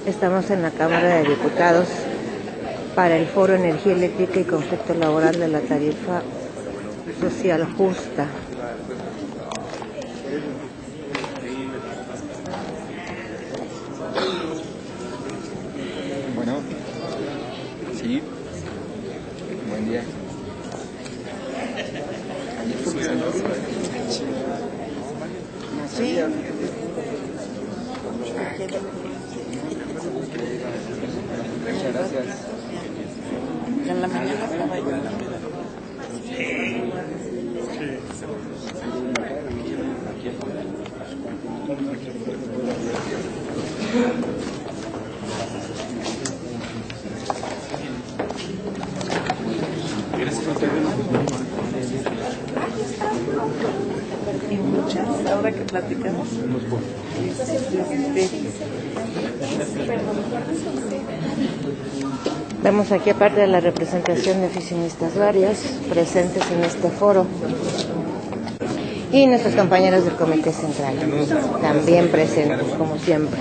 Estamos en la Cámara de Diputados para el Foro Energía Eléctrica y Conflicto Laboral de la Tarifa Social Justa. Bueno, sí, buen día. Sí. Muchas gracias. En la mañana estaba yo. Y muchas, ahora que platicamos. Vemos aquí, aparte de la representación de oficinistas varias presentes en este foro, y nuestros compañeros del Comité Central también presentes, como siempre.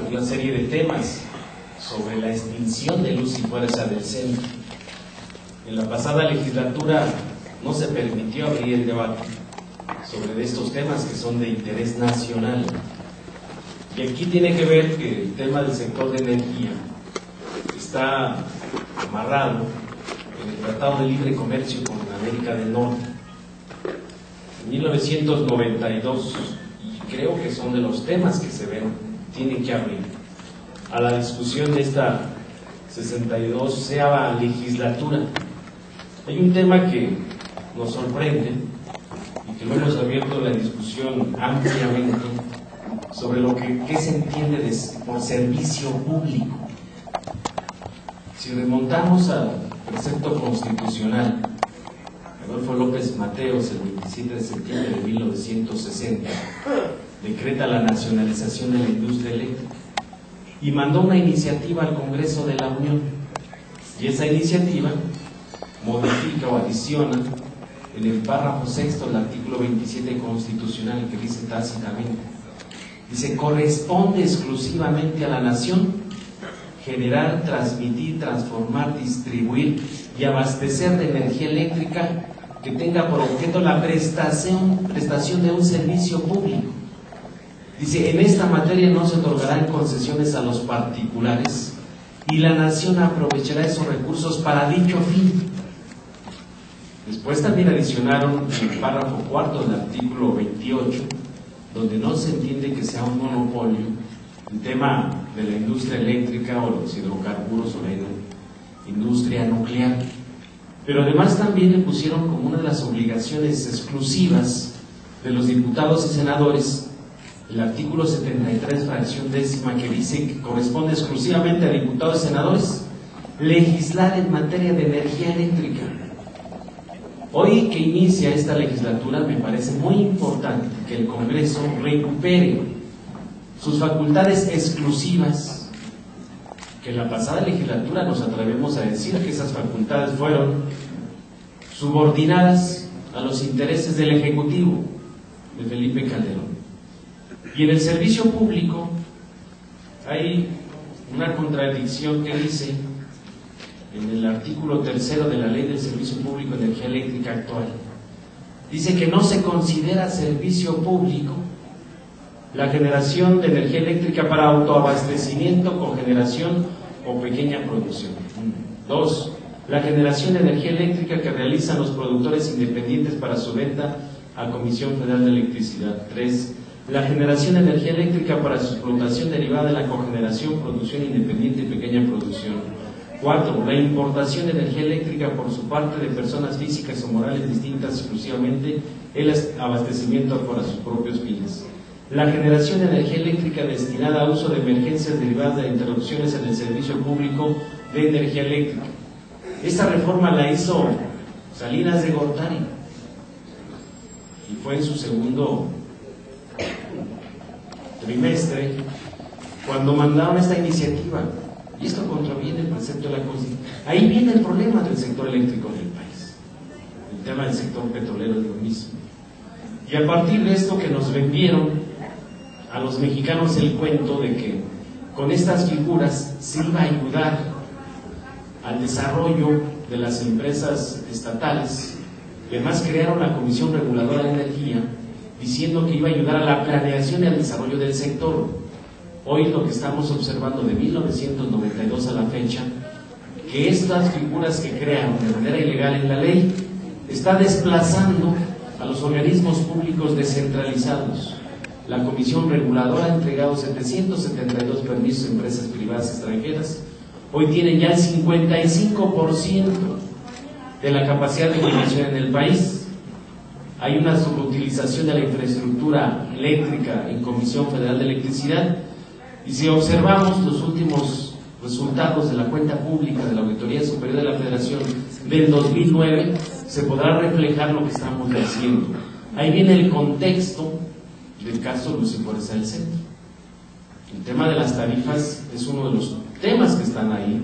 Una serie de temas sobre la extinción de Luz y Fuerza del Centro. En la pasada legislatura no se permitió abrir el debate sobre estos temas que son de interés nacional. Y aquí tiene que ver que el tema del sector de energía está amarrado en el Tratado de Libre Comercio con América del Norte. En 1992, y creo que son de los temas que se tienen que abrir a la discusión de esta 62ª legislatura. Hay un tema que nos sorprende y que lo hemos abierto la discusión ampliamente sobre lo que qué se entiende por servicio público. Si remontamos al precepto constitucional, Adolfo López Mateos, el 27 de septiembre de 1960, decreta la nacionalización de la industria eléctrica y mandó una iniciativa al Congreso de la Unión, y esa iniciativa modifica o adiciona en el párrafo sexto del artículo 27 constitucional, que dice tácitamente, dice: corresponde exclusivamente a la nación generar, transmitir, transformar, distribuir y abastecer de energía eléctrica que tenga por objeto la prestación de un servicio público. Dice: en esta materia no se otorgarán concesiones a los particulares y la nación aprovechará esos recursos para dicho fin. Después también adicionaron el párrafo cuarto del artículo 28, donde no se entiende que sea un monopolio el tema de la industria eléctrica o los hidrocarburos o la industria nuclear. Pero además también le pusieron como una de las obligaciones exclusivas de los diputados y senadores el artículo 73, fracción décima, que dice que corresponde exclusivamente a diputados y senadores legislar en materia de energía eléctrica. Hoy que inicia esta legislatura, me parece muy importante que el Congreso recupere sus facultades exclusivas, que en la pasada legislatura nos atrevemos a decir que esas facultades fueron subordinadas a los intereses del Ejecutivo de Felipe Calderón. Y en el servicio público hay una contradicción que dice en el artículo 3 de la Ley del Servicio Público de Energía Eléctrica actual, dice que no se considera servicio público la generación de energía eléctrica para autoabastecimiento, cogeneración o pequeña producción. 2. La generación de energía eléctrica que realizan los productores independientes para su venta a Comisión Federal de Electricidad. 3. La generación de energía eléctrica para su explotación derivada de la cogeneración, producción independiente y pequeña producción. 4. La importación de energía eléctrica por su parte de personas físicas o morales distintas exclusivamente el abastecimiento para sus propios fines. La generación de energía eléctrica destinada a uso de emergencias derivadas de interrupciones en el servicio público de energía eléctrica. Esta reforma la hizo Salinas de Gortari y fue en su segundo trimestre cuando mandaron esta iniciativa, y esto contraviene el precepto de la Constitución. Ahí viene el problema del sector eléctrico en el país. El tema del sector petrolero es lo mismo. Y a partir de esto que nos vendieron a los mexicanos el cuento de que con estas figuras se iba a ayudar al desarrollo de las empresas estatales. Además crearon la Comisión Reguladora de Energía diciendo que iba a ayudar a la planeación y al desarrollo del sector. Hoy lo que estamos observando de 1992 a la fecha, que estas figuras que crean de manera ilegal en la ley está desplazando a los organismos públicos descentralizados. La Comisión Reguladora ha entregado 772 permisos a empresas privadas extranjeras. Hoy tienen ya el 55% de la capacidad de generación en el país. Hay una subutilización de la infraestructura eléctrica en Comisión Federal de Electricidad. Y si observamos los últimos resultados de la cuenta pública de la Auditoría Superior de la Federación del 2009, se podrá reflejar lo que estamos haciendo. Ahí viene el contexto del caso Luz y Fuerza del Centro. El tema de las tarifas es uno de los temas que están ahí.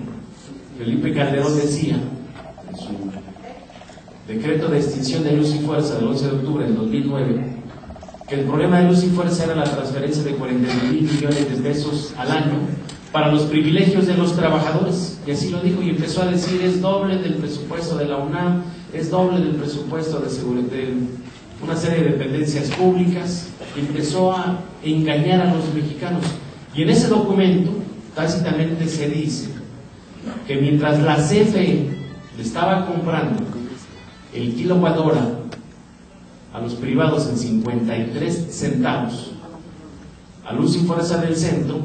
Felipe Calderón decía en su decreto de extinción de Luz y Fuerza del 11 de octubre del 2009 que el problema de Luz y Fuerza era la transferencia de 49,000 millones de pesos al año para los privilegios de los trabajadores, y así lo dijo, y empezó a decir: es doble del presupuesto de la UNAM, es doble del presupuesto de seguridad, de una serie de dependencias públicas, y empezó a engañar a los mexicanos. Y en ese documento tácitamente se dice que mientras la CFE le estaba comprando el kilowatt hora a los privados en 53 centavos, a Luz y Fuerza del Centro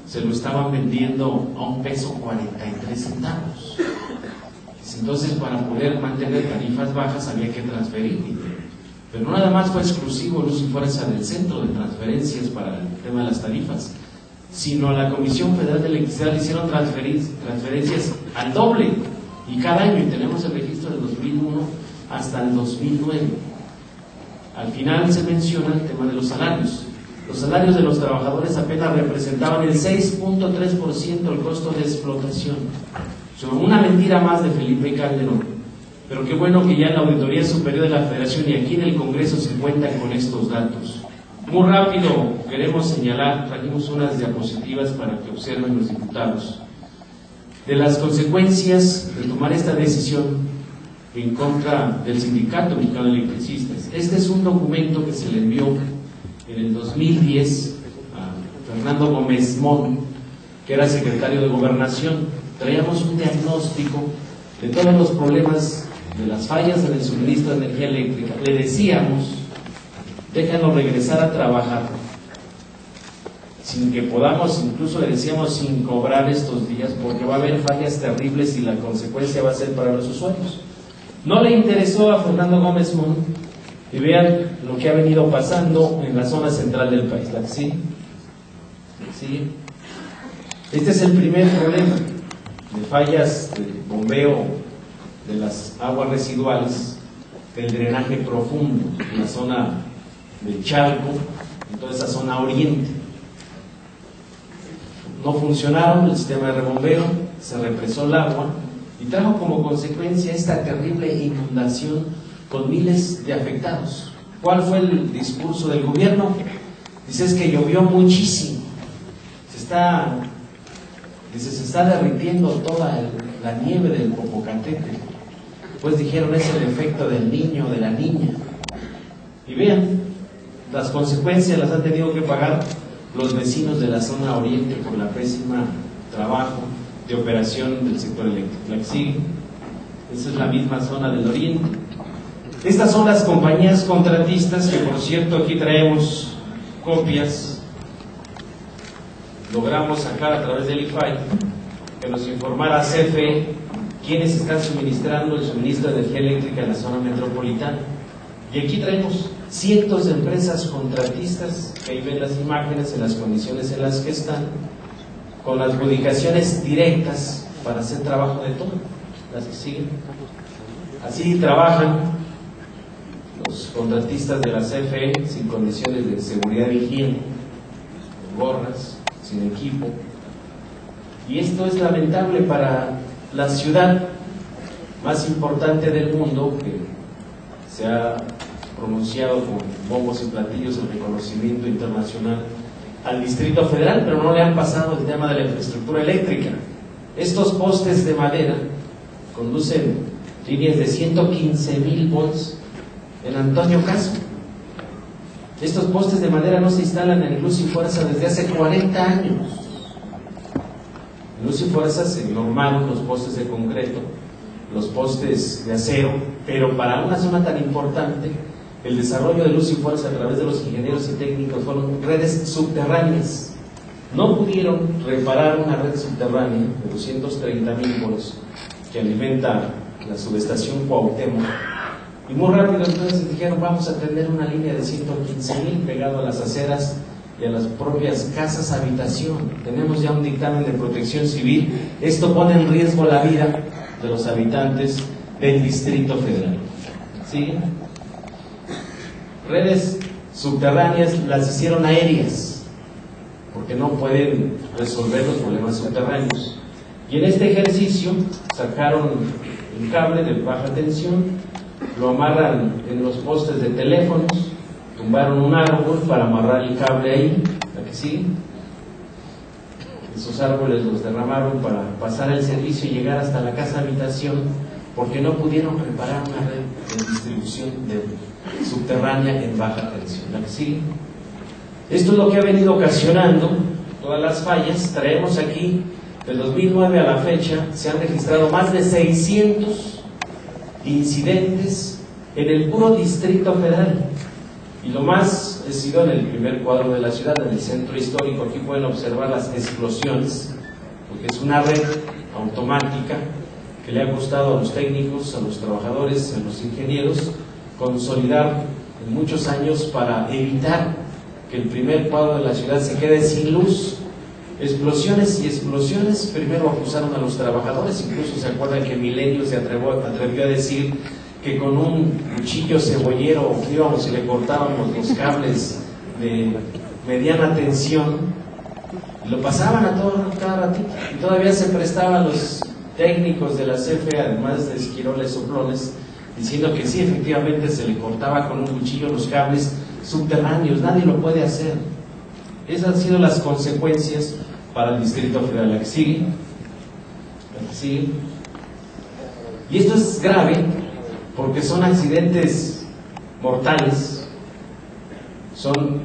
se lo estaban vendiendo a $1.43. Entonces, para poder mantener tarifas bajas había que transferir dinero. Pero no nada más fue exclusivo Luz y Fuerza del Centro de transferencias para el tema de las tarifas, sino a la Comisión Federal de Electricidad le hicieron transferencias al doble, y cada año, y tenemos el registro del 2001 hasta el 2009. Al final se menciona el tema de los salarios. Los salarios de los trabajadores apenas representaban el 6.3% del costo de explotación. Son una mentira más de Felipe Calderón. Pero qué bueno que ya en la Auditoría Superior de la Federación y aquí en el Congreso se cuentan con estos datos. Muy rápido queremos señalar, trajimos unas diapositivas para que observen los diputados, de las consecuencias de tomar esta decisión en contra del Sindicato Mexicano de Electricistas. Este es un documento que se le envió en el 2010 a Fernando Gómez Mon, que era secretario de Gobernación. Traíamos un diagnóstico de todos los problemas de las fallas en el suministro de energía eléctrica. Le decíamos: déjanos regresar a trabajar sin que podamos, incluso le decíamos, sin cobrar estos días, porque va a haber fallas terribles y la consecuencia va a ser para los usuarios. No le interesó a Fernando Gómez Mon, y vean lo que ha venido pasando en la zona central del país. ¿La que sí? ¿Sí? Este es el primer problema de fallas de bombeo de las aguas residuales, del drenaje profundo en la zona del Chalco, en toda esa zona oriente. No funcionaron el sistema de rebombeo, se represó el agua y trajo como consecuencia esta terrible inundación con miles de afectados. ¿Cuál fue el discurso del gobierno? Dice: es que llovió muchísimo, se está derritiendo toda la nieve del Popocatépetl. Pues dijeron: es el efecto del niño o de la niña. Y vean, las consecuencias las han tenido que pagar los vecinos de la zona oriente por la pésima trabajo de operación del sector eléctrico. La que sigue, esa es la misma zona del oriente. Estas son las compañías contratistas, que por cierto aquí traemos copias. Logramos sacar a través del IFAI que nos informara CFE quiénes están suministrando el suministro de energía eléctrica en la zona metropolitana. Y aquí traemos cientos de empresas contratistas, que ahí ven las imágenes en las condiciones en las que están, con las adjudicaciones directas para hacer trabajo de todo. Las que siguen. Así trabajan los contratistas de la CFE sin condiciones de seguridad y higiene, con gorras, sin equipo. Y esto es lamentable para la ciudad más importante del mundo, que se ha pronunciado con bombos y platillos el reconocimiento internacional al Distrito Federal, pero no le han pasado el tema de la infraestructura eléctrica. Estos postes de madera conducen líneas de 115,000 volts en Antonio Caso. Estos postes de madera no se instalan en Luz y Fuerza desde hace 40 años. En Luz y Fuerza se normaron los postes de concreto, los postes de acero, pero para una zona tan importante, el desarrollo de Luz y Fuerza a través de los ingenieros y técnicos fueron redes subterráneas. No pudieron reparar una red subterránea de 230,000 volts que alimenta la subestación Cuauhtémoc, y muy rápido entonces dijeron: vamos a tener una línea de 115,000 pegado a las aceras y a las propias casas habitación. Tenemos ya un dictamen de Protección Civil. Esto pone en riesgo la vida de los habitantes del Distrito Federal. ¿Sí? Redes subterráneas las hicieron aéreas porque no pueden resolver los problemas subterráneos. Y en este ejercicio sacaron un cable de baja tensión, lo amarran en los postes de teléfonos, tumbaron un árbol para amarrar el cable ahí, ¿la que sigue? Esos árboles los derramaron para pasar el servicio y llegar hasta la casa habitación, porque no pudieron reparar una red de distribución subterránea en baja tensión, ¿la que sigue? Esto es lo que ha venido ocasionando todas las fallas. Traemos aquí, del 2009 a la fecha, se han registrado más de 600 incidentes en el puro Distrito Federal. Y lo más ha sido en el primer cuadro de la ciudad, en el centro histórico. Aquí pueden observar las explosiones, porque es una red automática que le ha costado a los técnicos, a los trabajadores, a los ingenieros, consolidar en muchos años para evitar que el primer cuadro de la ciudad se quede sin luz. Explosiones y explosiones. Primero acusaron a los trabajadores, incluso se acuerdan que Milenio se atrevió a decir que con un cuchillo cebollero íbamos y le cortábamos los cables de mediana tensión, y lo pasaban a todo cada ratito, y todavía se prestaban los técnicos de la CFE, además de esquiroles soplones, diciendo que sí, efectivamente se le cortaba con un cuchillo los cables subterráneos. Nadie lo puede hacer. Esas han sido las consecuencias para el Distrito Federal. ¿La que sigue? ¿La que sigue? Y esto es grave porque son accidentes mortales, son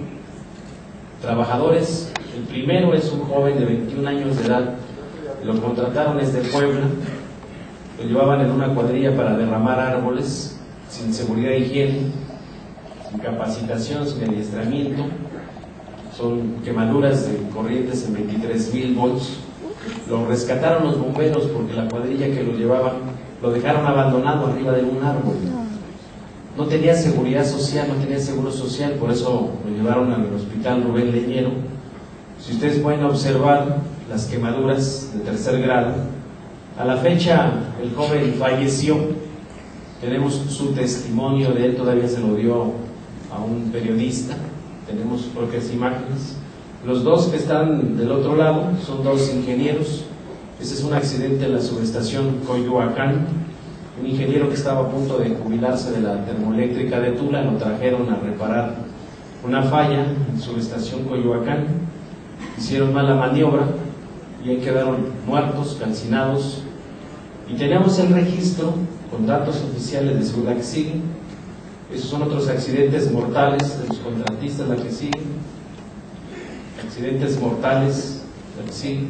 trabajadores. El primero es un joven de 21 años de edad, lo contrataron desde Puebla, lo llevaban en una cuadrilla para derramar árboles, sin seguridad e higiene, sin capacitación, sin adiestramiento. Son quemaduras de corrientes en 23,000 volts. Lo rescataron los bomberos porque la cuadrilla que lo llevaba lo dejaron abandonado arriba de un árbol. No tenía seguridad social, no tenía seguro social, por eso lo llevaron al hospital Rubén Leñero. Si ustedes pueden observar las quemaduras de 3er grado, a la fecha el joven falleció. Tenemos su testimonio de él, todavía se lo dio a un periodista. Tenemos sus propias imágenes. Los dos que están del otro lado son dos ingenieros. Ese es un accidente en la subestación Coyoacán. Un ingeniero que estaba a punto de jubilarse de la termoeléctrica de Tula, lo trajeron a reparar una falla en la subestación Coyoacán. Hicieron mala maniobra y ahí quedaron muertos, calcinados. Y tenemos el registro con datos oficiales de seguridad que siguen. Esos son otros accidentes mortales de los contratistas, la que sigue. Accidentes mortales, la que sigue.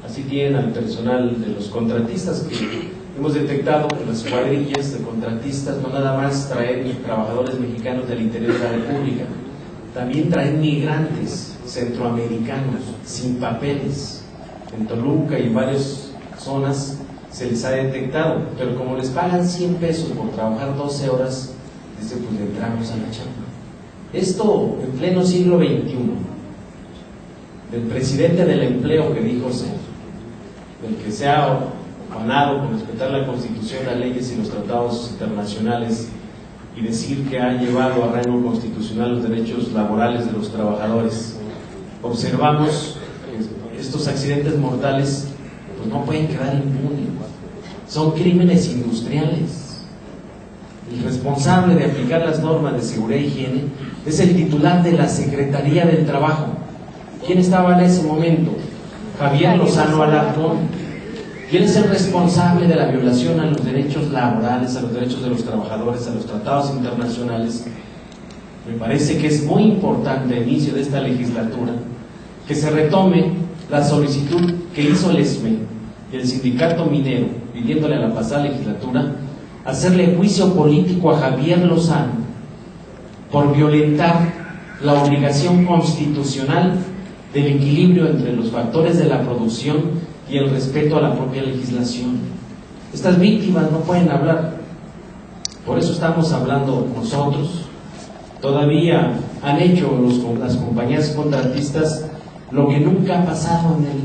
Así tienen al personal de los contratistas, que hemos detectado que las cuadrillas de contratistas no nada más traen trabajadores mexicanos del interior de la República, también traen migrantes centroamericanos sin papeles. En Toluca y en varias zonas se les ha detectado, pero como les pagan 100 pesos por trabajar 12 horas, dice, pues le entramos a la chamba. Esto en pleno siglo XXI, del presidente del empleo que dijo ser, del que se ha afanado con respetar la Constitución, las leyes y los tratados internacionales, y decir que ha llevado a rango constitucional los derechos laborales de los trabajadores. Observamos que estos accidentes mortales pues no pueden quedar impunes, son crímenes industriales. El responsable de aplicar las normas de seguridad e higiene es el titular de la Secretaría del Trabajo. ¿Quién estaba en ese momento? Javier Lozano Alarcón. ¿Quién es el responsable de la violación a los derechos laborales, a los derechos de los trabajadores, a los tratados internacionales? Me parece que es muy importante al inicio de esta legislatura que se retome la solicitud que hizo el ESME y el sindicato minero, pidiéndole a la pasada legislatura hacerle juicio político a Javier Lozano por violentar la obligación constitucional del equilibrio entre los factores de la producción y el respeto a la propia legislación. Estas víctimas no pueden hablar, por eso estamos hablando nosotros. Todavía han hecho las compañías contratistas lo que nunca ha pasado en el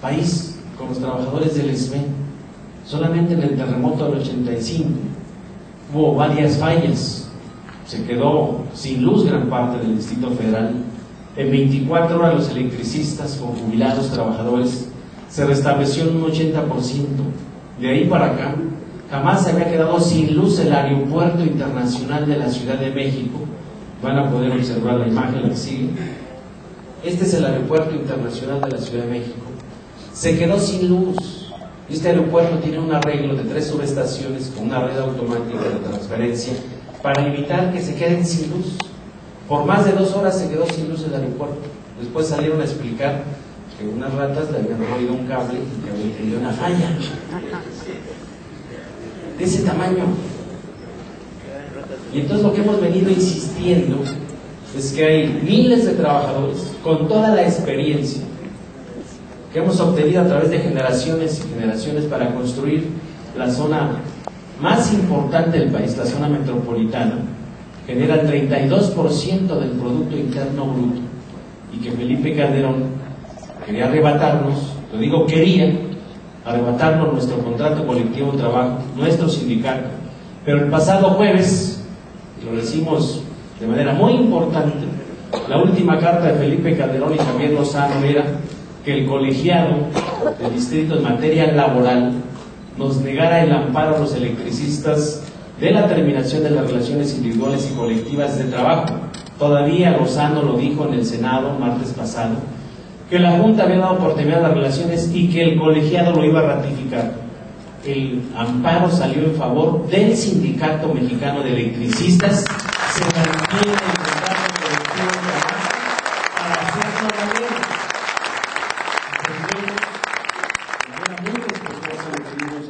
país con los trabajadores del ESME. Solamente en el terremoto del 85 hubo varias fallas, se quedó sin luz gran parte del Distrito Federal. En 24 horas los electricistas con jubilados trabajadores se restableció en un 80%. De ahí para acá jamás se había quedado sin luz el Aeropuerto Internacional de la Ciudad de México. Van a poder observar la imagen, la que sigue. Este es el Aeropuerto Internacional de la Ciudad de México. Se quedó sin luz. Este aeropuerto tiene un arreglo de 3 subestaciones con una red automática de transferencia para evitar que se queden sin luz. Por más de 2 horas se quedó sin luz el aeropuerto. Después salieron a explicar que unas ratas le habían roído un cable y que había tenido una falla de ese tamaño. Y entonces lo que hemos venido insistiendo es que hay miles de trabajadores con toda la experiencia que hemos obtenido a través de generaciones y generaciones para construir la zona más importante del país, la zona metropolitana. Genera el 32% del Producto Interno Bruto, y que Felipe Calderón quería arrebatarnos, lo digo quería, arrebatarnos nuestro contrato colectivo de trabajo, nuestro sindicato. Pero el pasado jueves, lo decimos de manera muy importante, la última carta de Felipe Calderón y Javier Lozano era que el colegiado del distrito en materia laboral nos negara el amparo a los electricistas de la terminación de las relaciones individuales y colectivas de trabajo. Todavía Lozano lo dijo en el Senado martes pasado, que la Junta había dado por terminadas las relaciones y que el colegiado lo iba a ratificar. El amparo salió en favor del Sindicato Mexicano de Electricistas. Se mantiene el contrato colectivo de trabajo para hacerlo valer.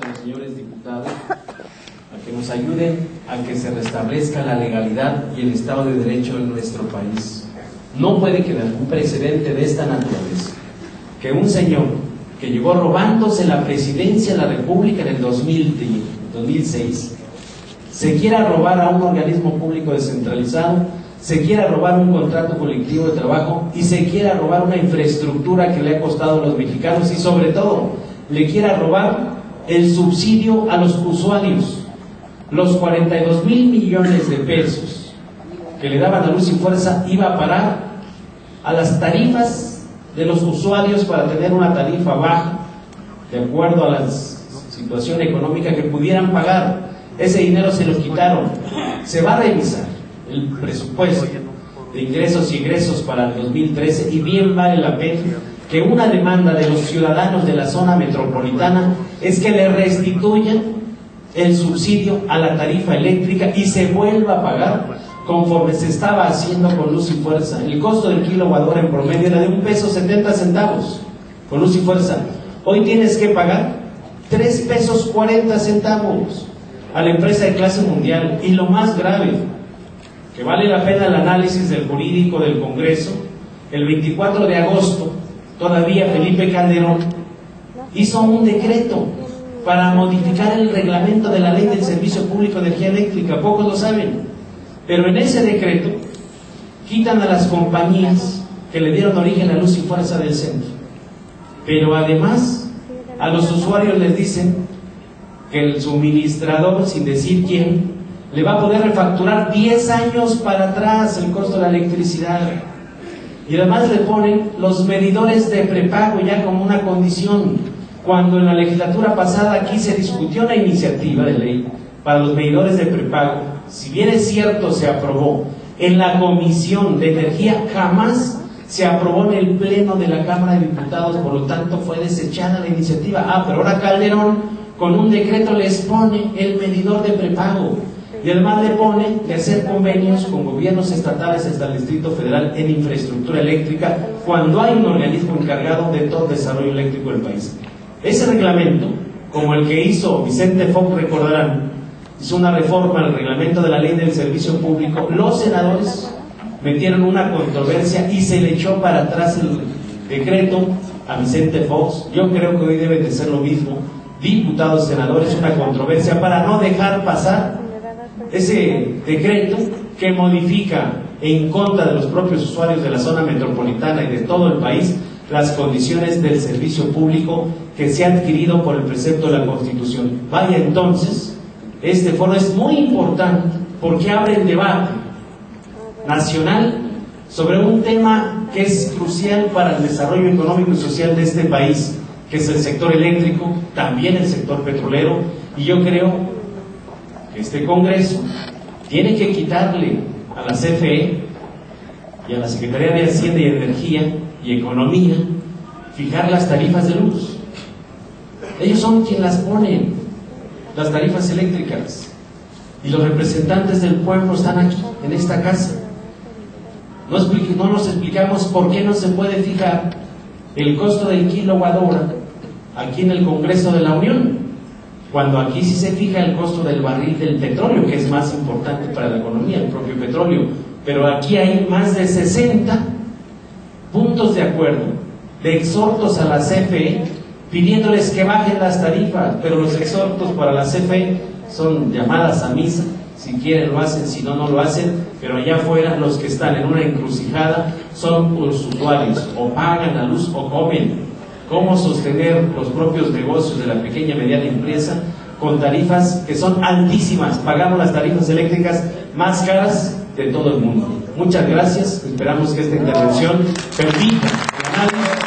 A los señores diputados a que nos ayuden a que se restablezca la legalidad y el Estado de Derecho en nuestro país. No puede quedar un precedente de esta naturaleza, que un señor que llegó robándose la presidencia de la República en el 2006 se quiera robar a un organismo público descentralizado, se quiera robar un contrato colectivo de trabajo y se quiera robar una infraestructura que le ha costado a los mexicanos, y sobre todo le quiera robar el subsidio a los usuarios. Los 42,000 millones de pesos que le daban a Luz y Fuerza iba a parar a las tarifas de los usuarios para tener una tarifa baja, de acuerdo a la situación económica que pudieran pagar. Ese dinero se lo quitaron. Se va a revisar el presupuesto de ingresos y egresos para el 2013 y bien vale la pena que una demanda de los ciudadanos de la zona metropolitana es que le restituyan el subsidio a la tarifa eléctrica y se vuelva a pagar conforme se estaba haciendo con Luz y Fuerza. El costo del kilowatt hora en promedio era de $1.70 con Luz y Fuerza. Hoy tienes que pagar $3.40 a la empresa de clase mundial. Y lo más grave, que vale la pena el análisis del jurídico del Congreso, el 24 de agosto todavía Felipe Calderón hizo un decreto para modificar el reglamento de la Ley del Servicio Público de Energía Eléctrica. Pocos lo saben, pero en ese decreto quitan a las compañías que le dieron origen a Luz y Fuerza del centro, pero además a los usuarios les dicen que el suministrador, sin decir quién, le va a poder refacturar 10 años para atrás el costo de la electricidad. Y además le ponen los medidores de prepago ya como una condición, cuando en la legislatura pasada aquí se discutió una iniciativa de ley para los medidores de prepago. Si bien es cierto se aprobó en la Comisión de Energía, jamás se aprobó en el Pleno de la Cámara de Diputados, por lo tanto fue desechada la iniciativa. Pero ahora Calderón con un decreto les pone el medidor de prepago. Y además le pone que hacer convenios con gobiernos estatales hasta el Distrito Federal en infraestructura eléctrica, cuando hay un organismo encargado de todo el desarrollo eléctrico del país. Ese reglamento, como el que hizo Vicente Fox, recordarán, hizo una reforma al reglamento de la ley del servicio público. Los senadores metieron una controversia y se le echó para atrás el decreto a Vicente Fox. Yo creo que hoy debe de ser lo mismo. Diputados, senadores, una controversia para no dejar pasar ese decreto que modifica en contra de los propios usuarios de la zona metropolitana y de todo el país las condiciones del servicio público que se ha adquirido por el precepto de la Constitución. Vaya, entonces, este foro es muy importante porque abre el debate nacional sobre un tema que es crucial para el desarrollo económico y social de este país, que es el sector eléctrico, también el sector petrolero. Y yo creo que este Congreso tiene que quitarle a la CFE y a la Secretaría de Hacienda y Energía y Economía fijar las tarifas de luz. Ellos son quienes las ponen, las tarifas eléctricas, y los representantes del pueblo están aquí, en esta casa. No nos explicamos por qué no se puede fijar el costo del kilowatt hora aquí en el Congreso de la Unión, cuando aquí sí se fija el costo del barril del petróleo, que es más importante para la economía, el propio petróleo. Pero aquí hay más de 60 puntos de acuerdo, de exhortos a la CFE, pidiéndoles que bajen las tarifas, pero los exhortos para la CFE son llamadas a misa. Si quieren lo hacen, si no, no lo hacen. Pero allá afuera los que están en una encrucijada son los usuarios, o pagan la luz o comen. ¿Cómo sostener los propios negocios de la pequeña y mediana empresa con tarifas que son altísimas? Pagamos las tarifas eléctricas más caras de todo el mundo. Muchas gracias. Esperamos que esta intervención permita el análisis